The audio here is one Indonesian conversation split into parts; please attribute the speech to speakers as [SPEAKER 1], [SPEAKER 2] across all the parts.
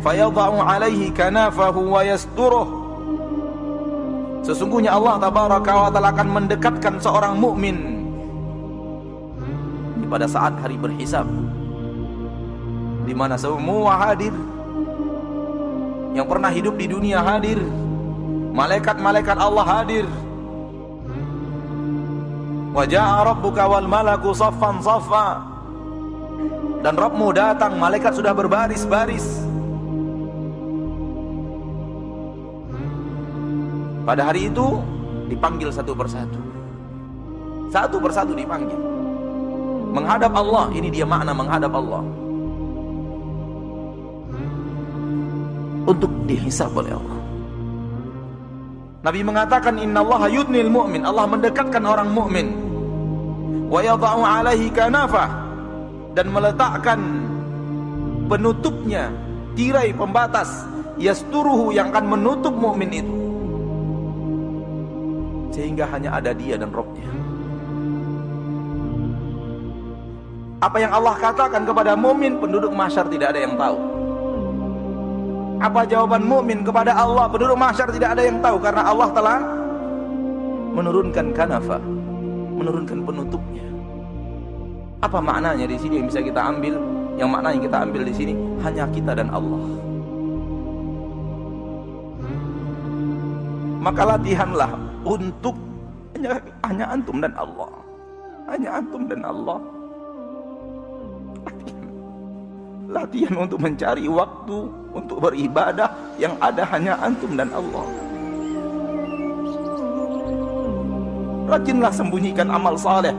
[SPEAKER 1] fayadha'u 'alaihi kanafahu wa yasturuh. Sesungguhnya Allah tabaraka wa taala akan mendekatkan seorang mukmin pada saat hari berhisab, di mana semua hadir, yang pernah hidup di dunia hadir, malaikat-malaikat Allah hadir. Wa jaa rabbuka wal malaku saffan saffa, dan Rabbmu datang, malaikat sudah berbaris-baris. Pada hari itu dipanggil satu persatu, satu persatu dipanggil menghadap Allah. Ini dia makna menghadap Allah, untuk dihisab oleh Allah. Nabi mengatakan innallaha yudnil mu'min, Allah mendekatkan orang mukmin, wa yadha'u 'alaihi kanafah, dan meletakkan penutupnya, tirai pembatas, yasturuhu, yang akan menutup mukmin itu, sehingga hanya ada dia dan Rabbnya. Apa yang Allah katakan kepada mukmin, penduduk mahsyar tidak ada yang tahu. Apa jawaban mukmin kepada Allah, penduduk mahsyar tidak ada yang tahu, karena Allah telah menurunkan kanafa, menurunkan penutupnya. Apa maknanya di sini yang bisa kita ambil? Yang makna yang kita ambil di sini hanya kita dan Allah. Maka latihanlah untuk hanya antum dan Allah, hanya antum dan Allah. Latihan untuk mencari waktu untuk beribadah yang ada hanya antum dan Allah. Rajinlah sembunyikan amal saleh.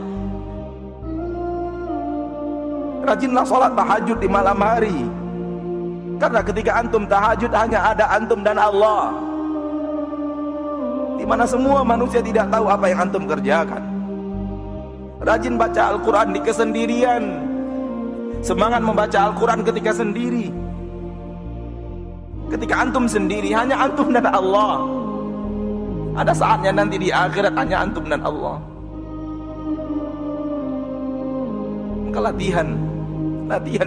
[SPEAKER 1] Rajinlah sholat tahajud di malam hari, karena ketika antum tahajud hanya ada antum dan Allah, di mana semua manusia tidak tahu apa yang antum kerjakan. Rajin baca Al-Quran di kesendirian. Semangat membaca Al-Quran ketika sendiri. Ketika antum sendiri hanya antum dan Allah. Ada saatnya nanti di akhirat hanya antum dan Allah. Maka latihan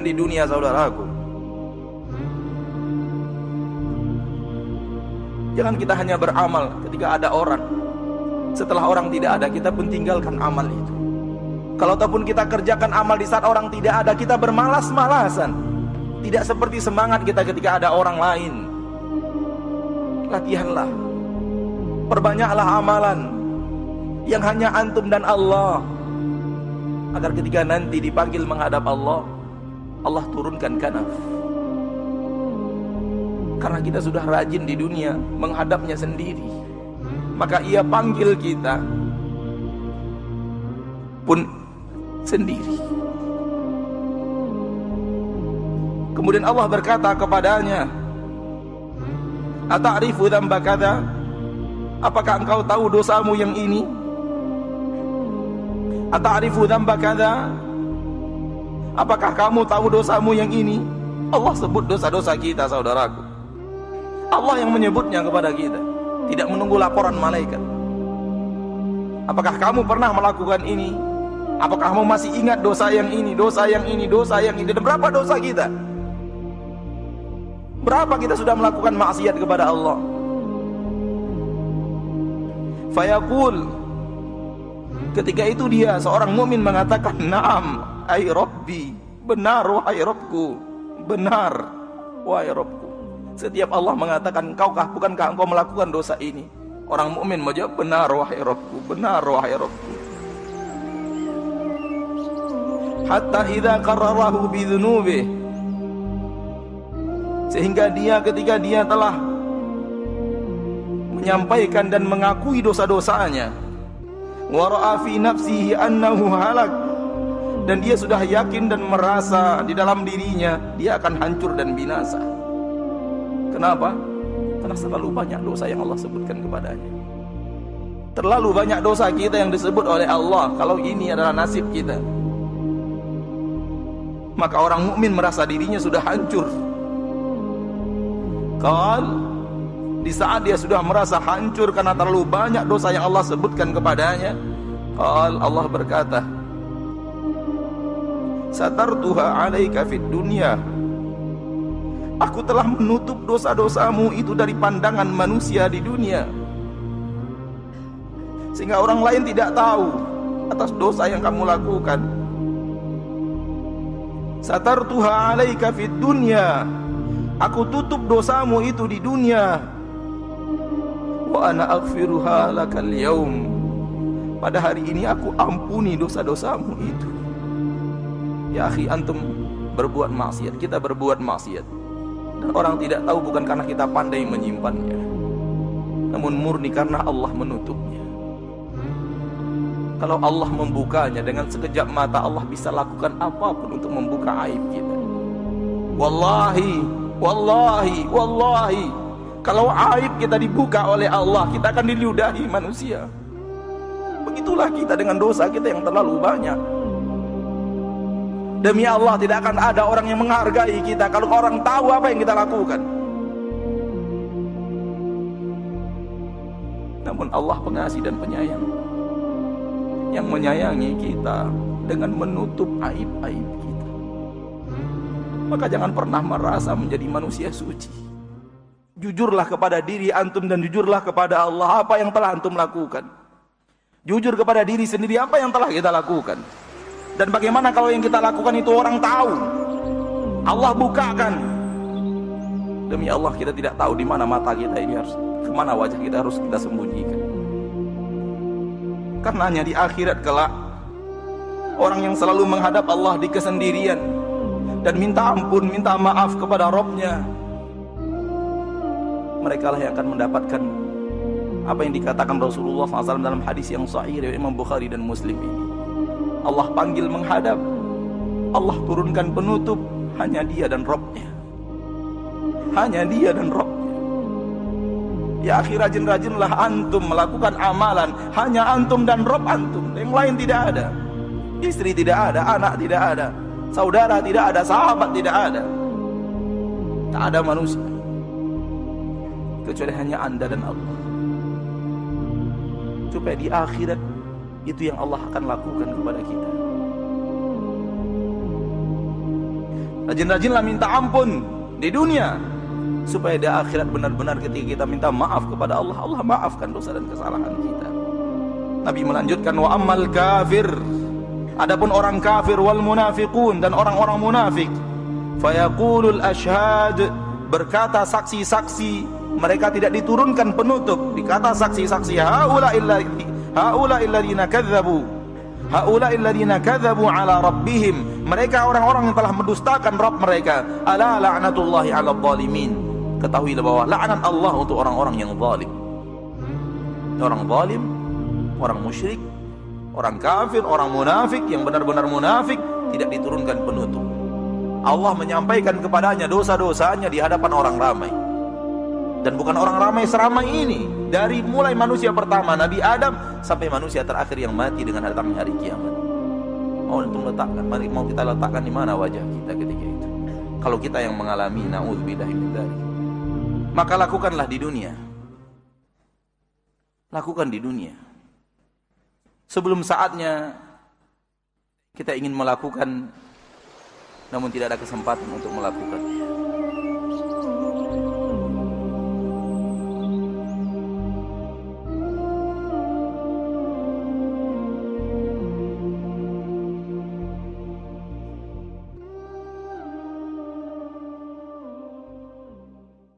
[SPEAKER 1] di dunia, saudaraku. Jangan kita hanya beramal ketika ada orang. Setelah orang tidak ada, kita pun tinggalkan amal itu. Kalau ataupun kita kerjakan amal di saat orang tidak ada, kita bermalas-malasan. Tidak seperti semangat kita ketika ada orang lain. Latihanlah, perbanyaklah amalan yang hanya antum dan Allah, agar ketika nanti dipanggil menghadap Allah, Allah turunkan kanaf. Karena kita sudah rajin di dunia menghadapnya sendiri, maka ia panggil kita pun sendiri. Kemudian Allah berkata kepadanya, ata'rifu dzamba kadza, apakah engkau tahu dosamu yang ini? Ata'rifu dzamba kadza, apakah kamu tahu dosamu yang ini? Allah sebut dosa-dosa kita, saudaraku. Allah yang menyebutnya kepada kita, tidak menunggu laporan malaikat. Apakah kamu pernah melakukan ini? Apakah kamu masih ingat dosa yang ini, dosa yang ini, dosa yang ini? Dan berapa dosa kita? Berapa kita sudah melakukan maksiat kepada Allah? Fayaqul, ketika itu dia, seorang mukmin mengatakan, na'am, ay Rabbi, benar wahai Rabbku, benar wahai Rabbku. Setiap Allah mengatakan, bukankah engkau melakukan dosa ini? Orang mukmin menjawab, benar wahai Rabbku, benar wahai Rabbku. Hatta idza qarrarahu bidzunubihi, sehingga dia, ketika dia telah menyampaikan dan mengakui dosa-dosanya, wa ra'a fi nafsihi annahu halak, dan dia sudah yakin dan merasa di dalam dirinya dia akan hancur dan binasa. Kenapa? Karena terlalu banyak dosa yang Allah sebutkan kepadanya. Terlalu banyak dosa kita yang disebut oleh Allah. Kalau ini adalah nasib kita, maka orang mukmin merasa dirinya sudah hancur. Di saat dia sudah merasa hancur karena terlalu banyak dosa yang Allah sebutkan kepadanya, Allah berkata, satartuha alaika fid dunya Aku telah menutup dosa-dosamu itu dari pandangan manusia di dunia, sehingga orang lain tidak tahu atas dosa yang kamu lakukan. Satartuha 'alaika fid dunya, aku tutup dosamu itu di dunia. Wa ana aghfiruha lakal yaum, pada hari ini aku ampuni dosa-dosamu itu. Ya akhi, antum berbuat maksiat, kita berbuat maksiat, dan orang tidak tahu bukan karena kita pandai menyimpannya, namun murni karena Allah menutupnya. Kalau Allah membukanya, dengan sekejap mata Allah bisa lakukan apapun untuk membuka aib kita. Wallahi, wallahi, wallahi, kalau aib kita dibuka oleh Allah, kita akan diludahi manusia. Begitulah kita dengan dosa kita yang terlalu banyak. Demi Allah, tidak akan ada orang yang menghargai kita kalau orang tahu apa yang kita lakukan. Namun Allah pengasih dan penyayang, yang menyayangi kita dengan menutup aib-aib kita. Maka jangan pernah merasa menjadi manusia suci. Jujurlah kepada diri antum dan jujurlah kepada Allah apa yang telah antum lakukan. Jujur kepada diri sendiri apa yang telah kita lakukan. Dan bagaimana kalau yang kita lakukan itu orang tahu, Allah bukakan. Demi Allah, kita tidak tahu di mana mata kita ini harus, kemana wajah kita harus kita sembunyikan. Karenanya di akhirat kelak, orang yang selalu menghadap Allah di kesendirian dan minta ampun, minta maaf kepada Rabb-Nya, mereka lah yang akan mendapatkan apa yang dikatakan Rasulullah SAW dalam hadis yang sahih dari Imam Bukhari dan Muslim ini. Allah panggil menghadap, Allah turunkan penutup, hanya Dia dan Rabb-Nya, hanya Dia dan Rabb-Nya. Ya akhi, rajin-rajinlah antum melakukan amalan, hanya antum dan Rabb antum, yang lain tidak ada. Istri tidak ada, anak tidak ada, saudara tidak ada, sahabat tidak ada, tak ada manusia kecuali hanya anda dan Allah. Supaya di akhirat itu yang Allah akan lakukan kepada kita. Rajin-rajinlah minta ampun di dunia, supaya di akhirat benar-benar ketika kita minta maaf kepada Allah, Allah maafkan dosa dan kesalahan kita. Nabi melanjutkan, wa ammal kafir, adapun orang kafir, wal munafiqun, dan orang-orang munafik, fayaqulul ashhad, berkata saksi-saksi, mereka tidak diturunkan penutup, dikata saksi-saksi, haula illadzina kadzabu ala rabbihim, mereka orang-orang yang telah mendustakan Rabb mereka. Ala la'natullahi 'alal zalimin, ketahuilah bahwa laknat Allah untuk orang-orang yang zalim. Orang zalim, orang musyrik, orang kafir, orang munafik, yang benar-benar munafik, tidak diturunkan penutup. Allah menyampaikan kepadanya dosa-dosanya di hadapan orang ramai. Dan bukan orang ramai seramai ini, dari mulai manusia pertama Nabi Adam sampai manusia terakhir yang mati dengan datangnya hari kiamat. Mau kita letakkan di mana wajah kita ketika itu? Kalau kita yang mengalami, na'udzubillahi min dzalik. Maka lakukanlah di dunia. Lakukan di dunia. Sebelum saatnya kita ingin melakukan, namun tidak ada kesempatan untuk melakukan.